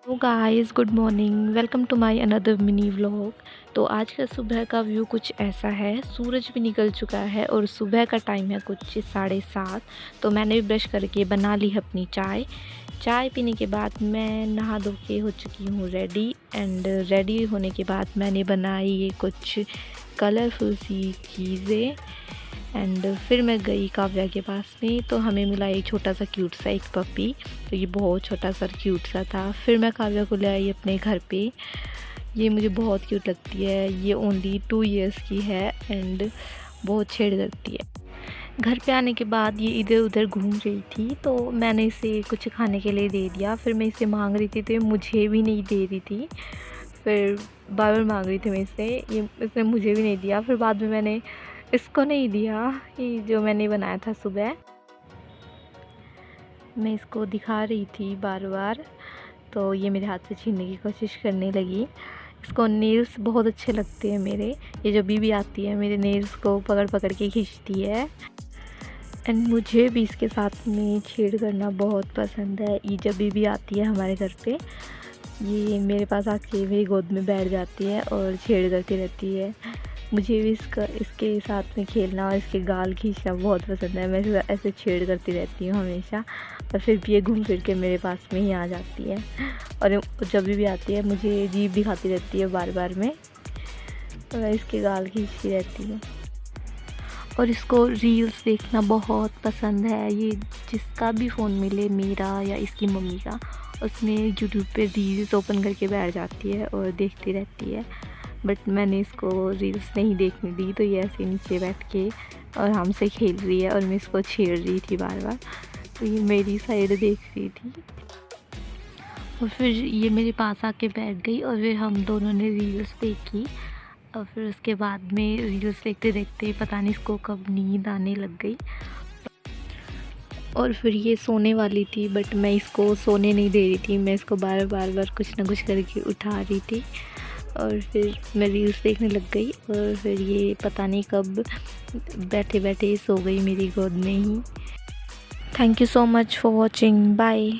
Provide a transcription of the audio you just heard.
तो guys good morning, welcome to my another mini vlog. तो आज का सुबह का व्यू कुछ ऐसा है। सूरज भी निकल चुका है और सुबह का टाइम है कुछ 7:30। तो मैंने भी ब्रश करके बना ली है अपनी चाय। चाय पीने के बाद मैं नहा धो के हो चुकी हूँ रेडी। एंड रेडी होने के बाद मैंने बनाई ये कुछ कलरफुल सी चीज़ें। एंड फिर मैं गई काव्या के पास में, तो हमें मिला एक छोटा सा क्यूट सा एक पपी। तो ये बहुत छोटा सा क्यूट सा था। फिर मैं काव्या को ले आई अपने घर पे। ये मुझे बहुत क्यूट लगती है। ये ओनली 2 इयर्स की है एंड बहुत छेड़ करती है। घर पे आने के बाद ये इधर उधर घूम रही थी, तो मैंने इसे कुछ खाने के लिए दे दिया। फिर मैं इसे मांग रही थी तो ये मुझे भी नहीं दे रही थी। फिर बार बार मांग रही थी मैं इससे, ये इसने मुझे भी नहीं दिया। फिर बाद में मैंने इसको नहीं दिया, ये जो मैंने बनाया था सुबह। मैं इसको दिखा रही थी बार बार, तो ये मेरे हाथ से छीनने की कोशिश करने लगी। इसको नेल्स बहुत अच्छे लगते हैं मेरे। ये जब भी आती है मेरे नेल्स को पकड़ पकड़ के खींचती है। एंड मुझे भी इसके साथ में छेड़ करना बहुत पसंद है। ये जब भी आती है हमारे घर पे, ये मेरे पास आके मेरी गोद में बैठ जाती है और छेड़ करती रहती है। मुझे भी इसके साथ में खेलना और इसके गाल खींचना बहुत पसंद है। मैं इसे ऐसे छेड़ करती रहती हूँ हमेशा, और फिर भी ये घूम फिर के मेरे पास में ही आ जाती है। और जब भी आती है मुझे जीभ दिखाती रहती है बार बार में, तो मैं इसके गाल खींचती रहती हूँ। और इसको रील्स देखना बहुत पसंद है। ये जिसका भी फ़ोन मिले, मेरा या इसकी मम्मी का, उसमें यूट्यूब पे रील्स ओपन करके बैठ जाती है और देखती रहती है। बट मैंने इसको रील्स नहीं देखने दी, तो ये ऐसे नीचे बैठ के और हमसे खेल रही है और मैं इसको छेड़ रही थी बार बार। तो ये मेरी साइड देख रही थी और फिर ये मेरे पास आके बैठ गई और फिर हम दोनों ने रील्स देखी। और फिर उसके बाद में रील्स देखते देखते पता नहीं इसको कब नींद आने लग गई। और फिर ये सोने वाली थी, बट मैं इसको सोने नहीं दे रही थी। मैं इसको बार बार कुछ ना कुछ करके उठा रही थी और फिर मैं रील्स देखने लग गई। और फिर ये पता नहीं कब बैठे बैठे सो गई मेरी गोद में ही। Thank you so much for watching, bye.